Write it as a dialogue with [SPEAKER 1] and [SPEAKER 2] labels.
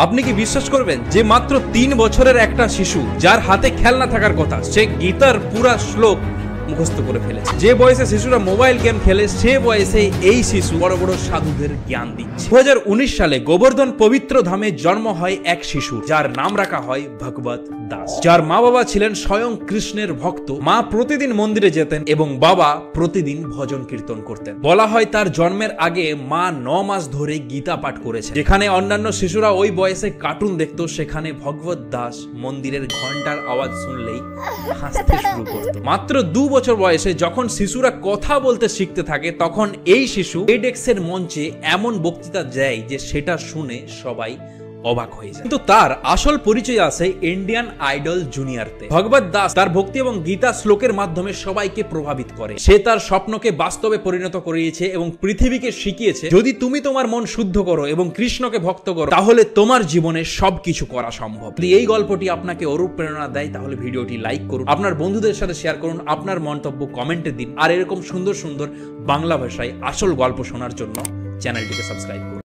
[SPEAKER 1] আপনি কি বিশ্বাস করবেন যে মাত্র 3 বছরের একটা শিশু যার হাতে খেলনা থাকার কথা সে গীতার পুরা শ্লোক মুখস্থ করে ফেলেছে। যে বয়সে শিশুরা মোবাইল গেম খেলে সে বয়সে এই শিশু বড় বড় সাধুদের জ্ঞান দিচ্ছে। 2019 সালে গোবর্ধন পবিত্র ধামে জন্ম হয় এক শিশু যার নাম রাখা হয় ভগবত দাস, যার মা বাবা ছিলেন স্বয়ং কৃষ্ণের ভক্ত। মা প্রতিদিন মন্দিরে যেতেন এবং বাবা প্রতিদিন ভজন কীর্তন করতেন। বলা হয় তার জন্মের আগে মা 9 মাস ধরে গীতা পাঠ করেছে। যেখানে অন্যান্য শিশুরা ওই বয়সে কার্টুন দেখত, সেখানে ভগবত দাস মন্দিরের ঘন্টার আওয়াজ শুনলেই হাসতে শুরু করত। মাত্র 2 বছর বয়সে যখন শিশুরা কথা বলতে শিখতে থাকে তখন এই শিশু টেডএক্সের মঞ্চে এমন বক্তৃতা দেয় যে সেটা শুনে সবাই অবাক হয়ে যায়। কিন্তু তার আসল পরিচয় আছে ইন্ডিয়ান আইডল জুনিয়রতে। ভগবত দাস তার ভক্তি এবং গীতা শ্লোকের মাধ্যমে সবাইকে প্রভাবিত করে। সে তার স্বপ্নকে বাস্তবে পরিণত করিয়েছে এবং পৃথিবীকে শিখিয়েছে যদি তুমি তোমার মন শুদ্ধ করো এবং কৃষ্ণকে ভক্ত করো তাহলে তোমার জীবনে সবকিছু করা সম্ভব। যদি এই গল্পটি আপনাকে অনুপ্রেরণা দেয় তাহলে ভিডিওটি লাইক করুন, আপনার বন্ধুদের সাথে শেয়ার করুন, আপনার মন্তব্য কমেন্টে দিন। আর এরকম সুন্দর সুন্দর বাংলা ভাষায় আসল গল্প শোনার জন্য চ্যানেলটিকে সাবস্ক্রাইব করুন।